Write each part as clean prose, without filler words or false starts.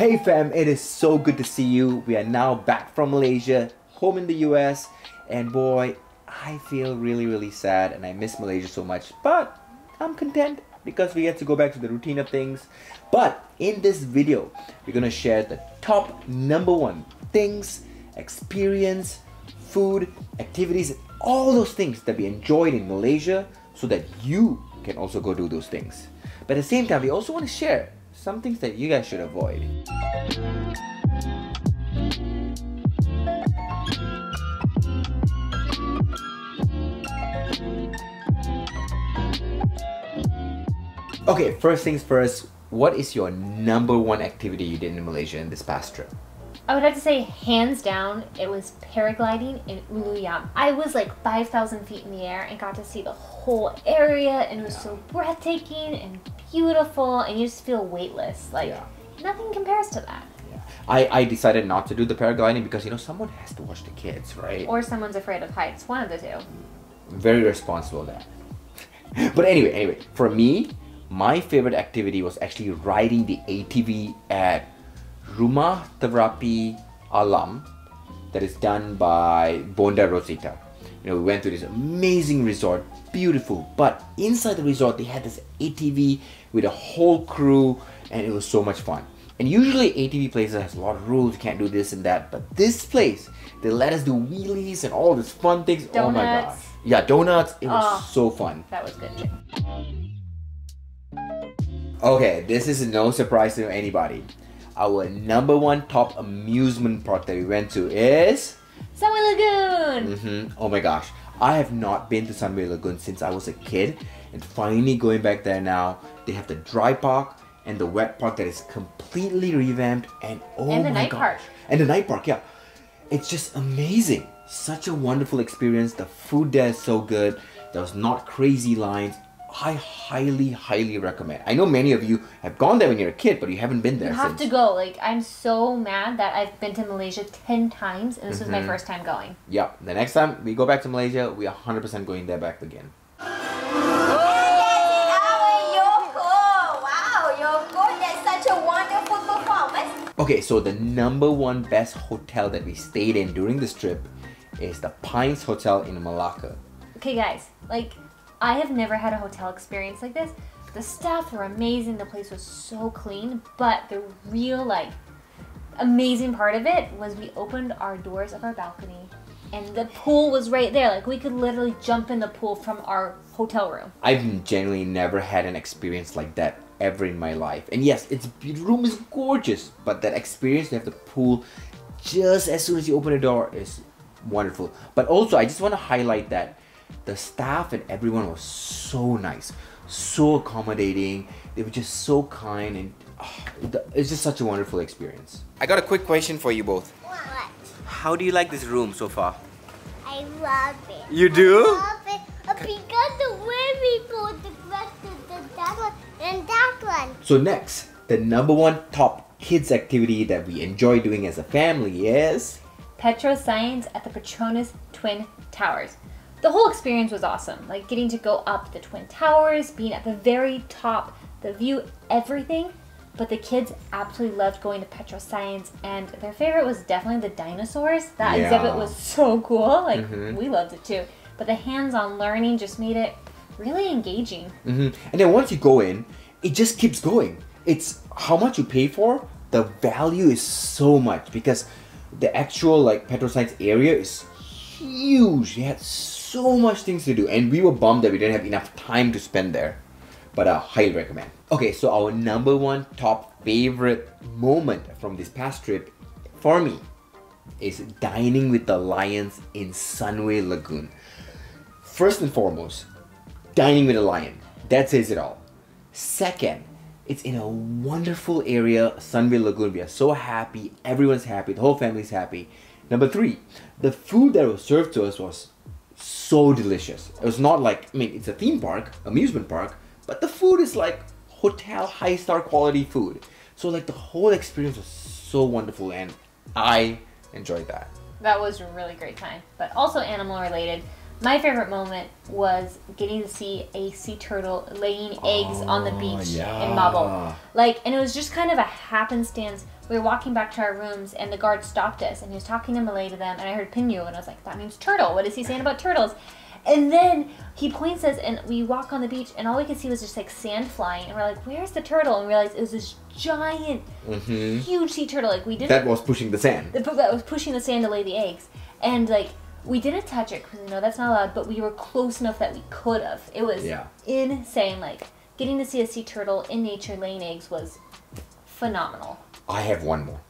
Hey fam, it is so good to see you. We are now back from Malaysia, home in the US, and boy, I feel really sad and I miss Malaysia so much, but I'm content because we get to go back to the routine of things. But in this video, we're gonna share the top #1 things, experience, food, activities, and all those things that we enjoyed in Malaysia so that you can also go do those things. But at the same time, we also want to share some things that you guys should avoid. Okay, first things first, what is your #1 activity you did in Malaysia in this past trip? I would have to say, hands down, it was paragliding in Ulu Yam. I was like 5,000 feet in the air and got to see the whole area, and it was so breathtaking and beautiful, and you just feel weightless. Like, nothing compares to that. I decided not to do the paragliding because, you know, someone has to watch the kids, right? Or someone's afraid of heights, one of the two. Very responsible there. But anyway, for me, my favorite activity was actually riding the ATV at Rumah Terapi Alam that is done by Bonda Rosita. You know, we went to this amazing resort, beautiful, but inside the resort they had this ATV with a whole crew and it was so much fun. And usually ATV places has a lot of rules, you can't do this and that, but this place, they let us do wheelies and all these fun things. Donuts. Oh my gosh. Yeah, donuts, it was so fun. That was good too. Okay, this is no surprise to anybody. Our #1 top amusement park that we went to is Sunway Lagoon! Oh my gosh, I have not been to Sunway Lagoon since I was a kid, and finally going back there now. They have the dry park and the wet park that is completely revamped, and the night park. And the night park, yeah. It's just amazing. Such a wonderful experience. The food there is so good. There was not crazy lines. I highly recommend. I know many of you have gone there when you're a kid, but you haven't been there You have since. to go. Like, I'm so mad that I've been to Malaysia 10 times and this was my first time going. Yeah, the next time we go back to Malaysia, we are 100% going there back again. Okay, so the #1 best hotel that we stayed in during this trip is the Pines Hotel in Malacca. Okay guys, like, I have never had a hotel experience like this. The staff were amazing, the place was so clean, but the real, like, amazing part of it was we opened our doors of our balcony and the pool was right there. Like, we could literally jump in the pool from our hotel room. I've genuinely never had an experience like that ever in my life. And yes, the room is gorgeous, but that experience to have the pool just as soon as you open the door is wonderful. But also, I just want to highlight that the staff and everyone was so nice, so accommodating. They were just so kind, and it's just such a wonderful experience. I got a quick question for you both. What? How do you like this room so far? I love it. You do? I love it because the way we put the rest of that one and that one. So next, the #1 top kids activity that we enjoy doing as a family is Petro Science at the Petronas Twin Towers. The whole experience was awesome. Like, getting to go up the Twin Towers, being at the very top, the view, everything. But the kids absolutely loved going to Petro Science, and their favorite was definitely the dinosaurs. That exhibit was so cool. Like, we loved it too. But the hands-on learning just made it really engaging. And then once you go in, it just keeps going. It's how much you pay for, the value is so much because the actual, like, Petro Science area is huge. They had so much things to do, and we were bummed that we didn't have enough time to spend there, but I highly recommend. Okay, so our #1 top favorite moment from this past trip for me is dining with the lions in Sunway Lagoon. First and foremost, dining with a lion, that says it all. Second, it's in a wonderful area, Sunway Lagoon. We are so happy, everyone's happy, the whole family's happy. Number 3, the food that was served to us was so delicious. It was not like, I mean, it's a theme park, amusement park, but the food is like hotel high star quality food. So like the whole experience was so wonderful and I enjoyed that. That was a really great time, but also animal related. My favorite moment was getting to see a sea turtle laying eggs on the beach in Mabul. Like, and it was just kind of a happenstance we were walking back to our rooms, and the guard stopped us, and he was talking in Malay to them, and I heard Pinyu, and I was like, that means turtle. What is he saying about turtles? And then he points us, and we walk on the beach, and all we could see was just like sand flying, and we're like, where's the turtle? And we realized it was this giant, huge sea turtle. Like, we didn't. That was pushing the sand. That was pushing the sand to lay the eggs, and like we didn't touch it because we know that's not allowed, but we were close enough that we could have. It was insane. Like, getting to see a sea turtle in nature laying eggs was phenomenal. I have one more.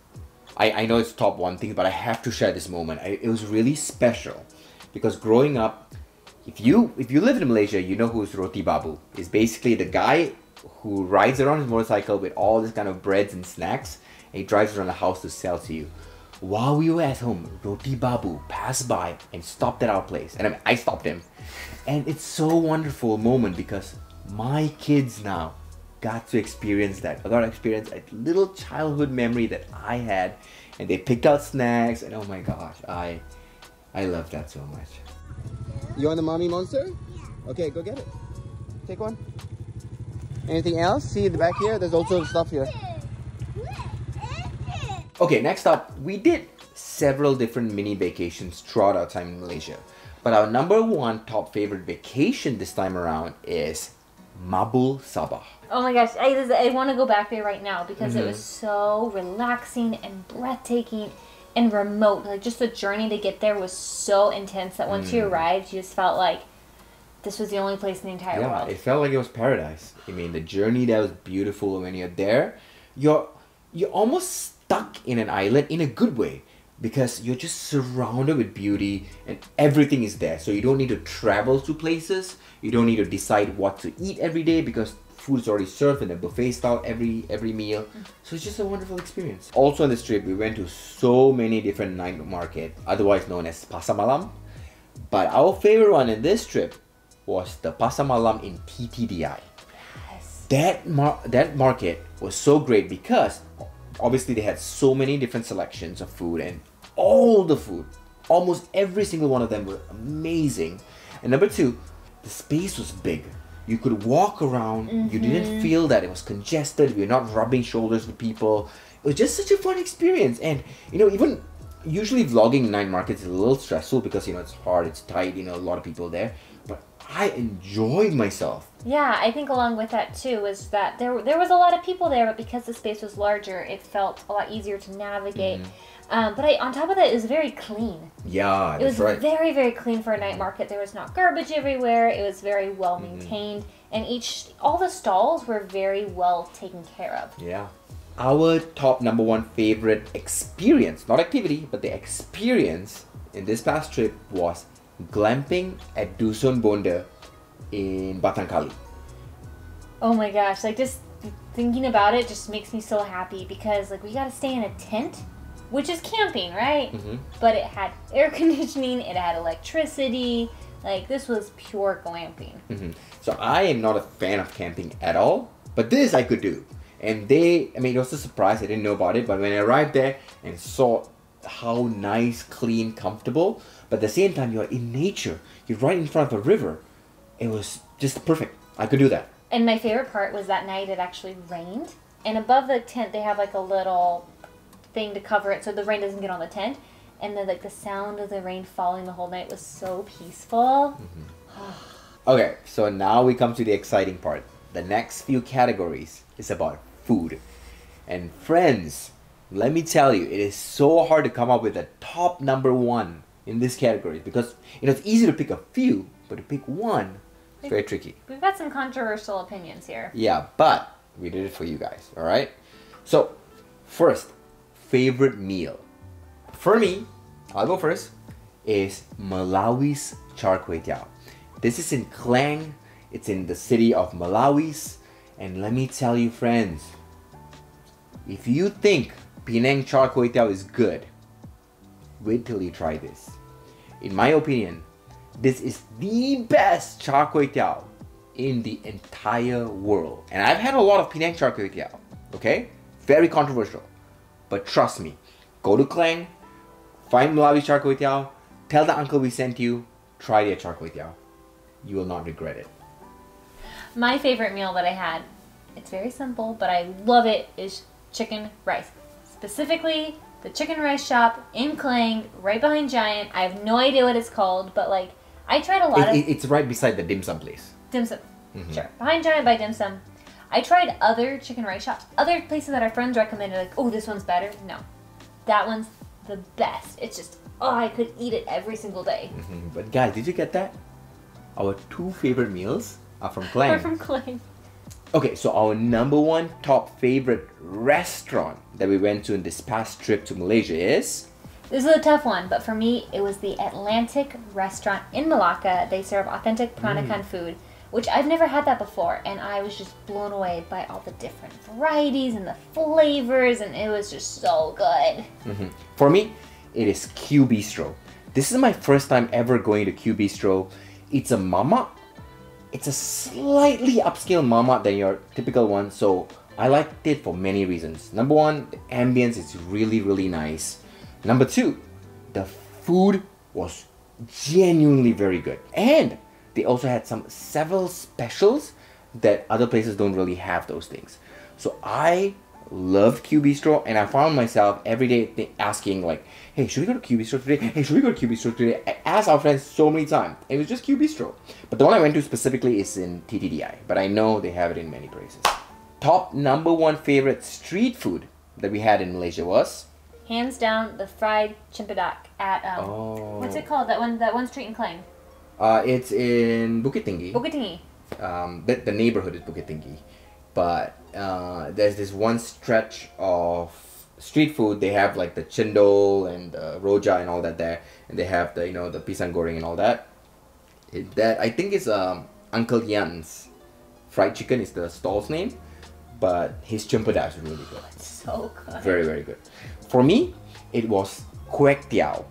I know it's top one thing, but I have to share this moment. It was really special because growing up, if you live in Malaysia, you know who's Roti Babu. It's basically the guy who rides around his motorcycle with all this kind of breads and snacks, and he drives around the house to sell to you. While we were at home, Roti Babu passed by and stopped at our place, and I stopped him. And it's so wonderful moment because my kids now got to experience that. I got to experience a little childhood memory that I had, and they picked out snacks, and oh my gosh, I love that so much. You want the mommy monster? Yeah. Okay, go get it. Take one. Anything else? See in the back here? There's also stuff here. Okay, next up, we did several different mini vacations throughout our time in Malaysia. But our number one top favorite vacation this time around is Mabul Sabah. Oh my gosh, I want to go back there right now because it was so relaxing and breathtaking and remote. Like, just the journey to get there was so intense that once you arrived, you just felt like this was the only place in the entire world. Yeah, it felt like it was paradise. I mean, the journey there was beautiful. When you're there, you're almost stuck in an island in a good way because you're just surrounded with beauty and everything is there. So you don't need to travel to places. You don't need to decide what to eat every day because food is already served in a buffet style every meal. So it's just a wonderful experience. Also on this trip, we went to so many different night markets, otherwise known as Pasar Malam. But our favorite one in this trip was the Pasar Malam in PTDI. Yes. That market was so great because obviously they had so many different selections of food, and all the food, almost every single one of them were amazing. And number two, the space was big. You could walk around, you didn't feel that it was congested, you're not rubbing shoulders with people. It was just such a fun experience. And you know, even usually vlogging night markets is a little stressful because, you know, it's hard, it's tight, you know, a lot of people there. But I enjoyed myself. Yeah, I think along with that too was that there was a lot of people there, but because the space was larger, it felt a lot easier to navigate. But on top of that, it was very clean. Yeah, it was very, very clean for a night market. There was not garbage everywhere. It was very well maintained, and all the stalls were very well taken care of. Yeah. Our top number one favorite experience, not activity, but the experience in this past trip was glamping at Dusun Bonda in Batang Kali. Oh my gosh, like, just thinking about it just makes me so happy because, like, we got to stay in a tent, which is camping, right? But it had air conditioning, it had electricity. Like, this was pure glamping. So I am not a fan of camping at all, but this I could do. And I mean, it was a surprise, I didn't know about it, but when I arrived there and saw how nice, clean, comfortable, but at the same time, you're in nature, you're right in front of a river. It was just perfect. I could do that. And my favorite part was that night it actually rained, and above the tent they have like a little thing to cover it so the rain doesn't get on the tent, and then like the sound of the rain falling the whole night was so peaceful. Okay, so now we come to the exciting part. The next few categories is about food. And friends, let me tell you, it is so hard to come up with a top number one in this category because, you know, it's easy to pick a few, but to pick one, it's very tricky. We've got some controversial opinions here. Yeah, but we did it for you guys, alright? So, first, favorite meal. For me, I'll go first, is Malawi's Char Kway Teow. This is in Klang. It's in the city of Malawis. And let me tell you, friends, if you think Penang Char Kway Teow is good, wait till you try this. In my opinion, this is the best Char Kway Teow in the entire world. And I've had a lot of Penang Char Kway Teow, okay? Very controversial. But trust me, go to Klang, find Malawi Char Kway Teow, tell the uncle we sent you, try their Char Kway Teow. You will not regret it. My favorite meal that I had, it's very simple, but I love it, is chicken rice. Specifically, the chicken rice shop in Klang, right behind Giant. I have no idea what it's called, but like, I tried a lot of... It's right beside the dim sum place. Dim sum. Sure. Behind Giant by dim sum. I tried other chicken rice shops, other places that our friends recommended, like, oh, this one's better. No. That one's the best. It's just, oh, I could eat it every single day. But guys, did you get that? Our 2 favorite meals are from Klang. Or from Klang. Okay, so our number 1 top favorite restaurant that we went to in this past trip to Malaysia is... This is a tough one, but for me, it was the Atlantic restaurant in Malacca. They serve authentic Peranakan food, which I've never had that before, and I was just blown away by all the different varieties and the flavors, and it was just so good. For me, it is Q Bistro. This is my first time ever going to Q Bistro. It's a mama. It's a slightly upscale mama than your typical one, so I liked it for many reasons. Number 1, the ambience is really, really nice. Number 2, the food was genuinely very good. And they also had several specials that other places don't really have those things. So I love Q Bistro, and I found myself every day asking like, hey, should we go to Q Bistro today? Hey, should we go to Q Bistro today? I asked our friends so many times. It was just Q Bistro. But the one I went to specifically is in TTDI, but I know they have it in many places. Top number 1 favorite street food that we had in Malaysia was... Hands down, the fried chimpedak at, what's it called? That one street in Klang. It's in Bukit Tinggi. Bukit Tinggi. The neighborhood is Bukit Tinggi. But there's this one stretch of street food. They have like the chendol and roja and all that there. And they have the, the pisang goreng and all that. That I think is Uncle Yan's fried chicken is the stall's name. But his chimpedak is really good. It's so good. Very, very good. For me, it was Kwek Tiao.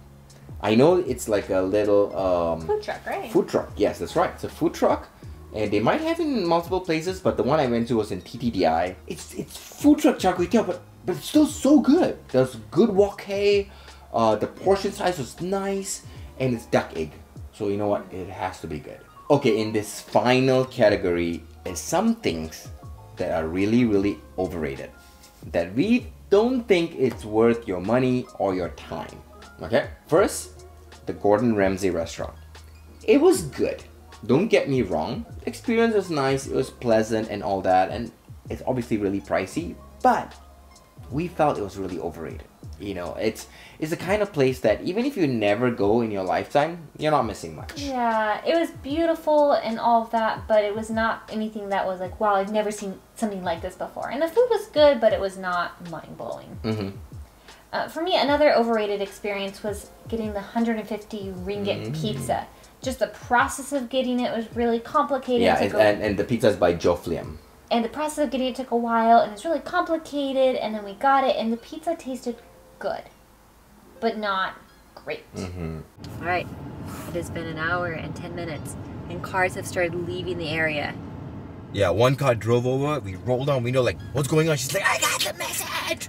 I know it's like a little... food truck, right? Food truck, yes, that's right. It's a food truck. And they might have it in multiple places, but the one I went to was in TTDI. It's food truck char kway teow, but it's still so good. There's good wok hei, the portion size was nice, and it's duck egg. So you know what? It has to be good. Okay, in this final category is some things that are really, really overrated. That we don't think it's worth your money or your time. Okay? First, the Gordon Ramsay restaurant. It was good. Don't get me wrong. The experience was nice, it was pleasant and all that, and it's obviously really pricey, but we felt it was really overrated. It's the kind of place that even if you never go in your lifetime, you're not missing much. Yeah, it was beautiful and all of that, but it was not anything that was like, wow, I've never seen something like this before. And the food was good, but it was not mind-blowing. For me, another overrated experience was getting the 150 ringgit pizza. Just the process of getting it was really complicated. Yeah, and the pizza is by Joe Fliam. And the process of getting it took a while, and it's really complicated, and then we got it, and the pizza tasted good, but not great. All right, it has been an hour and 10 minutes, and cars have started leaving the area. Yeah, one car drove over, we rolled down window like, what's going on? She's like, I got the message!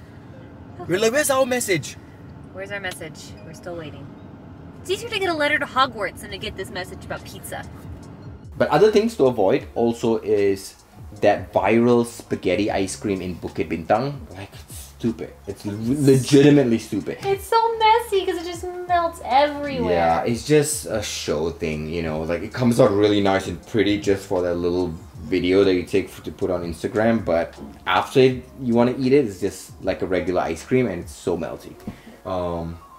We're like, where's our message? Where's our message? We're still waiting. It's easier to get a letter to Hogwarts than to get this message about pizza. But other things to avoid also is that viral spaghetti ice cream in Bukit Bintang. Like, it's stupid. It's legitimately stupid. It's so messy because it just melts everywhere. Yeah, it's just a show thing, like it comes out really nice and pretty just for that little video that you take to put on Instagram, but after you want to eat it, it's just like a regular ice cream and it's so melty.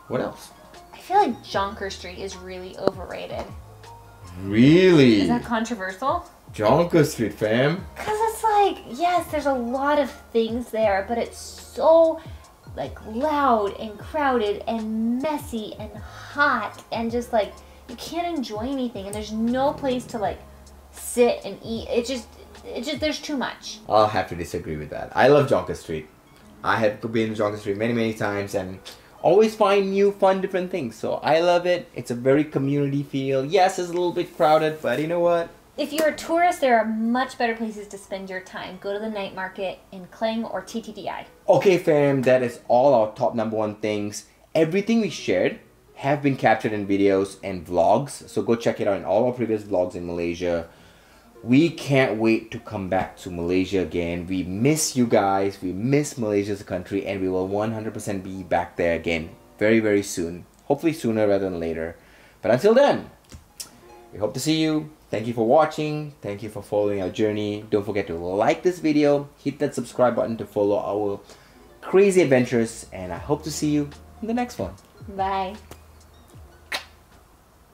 What else? I feel like Jonker Street is really overrated. Really? Is that controversial? Jonker Street, fam. Because it's like, yes, there's a lot of things there, but it's so like loud and crowded and messy and hot and just like you can't enjoy anything, and there's no place to like sit and eat. It just there's too much. I'll have to disagree with that. I love Jonker Street. I have been to Jonker Street many times and always find new fun different things, so I love it. It's a very community feel. Yes, it's a little bit crowded, but you know what? If you're a tourist, there are much better places to spend your time. Go to the night market in Klang or TTDI. Okay fam, that is all our top number 1 things. Everything we shared have been captured in videos and vlogs, so go check it out in all our previous vlogs in Malaysia. We can't wait to come back to Malaysia again. We miss you guys. We miss Malaysia as a country, and we will 100% be back there again very, very soon. Hopefully sooner rather than later. But until then, we hope to see you. Thank you for watching. Thank you for following our journey. Don't forget to like this video. Hit that subscribe button to follow our crazy adventures. And I hope to see you in the next one. Bye.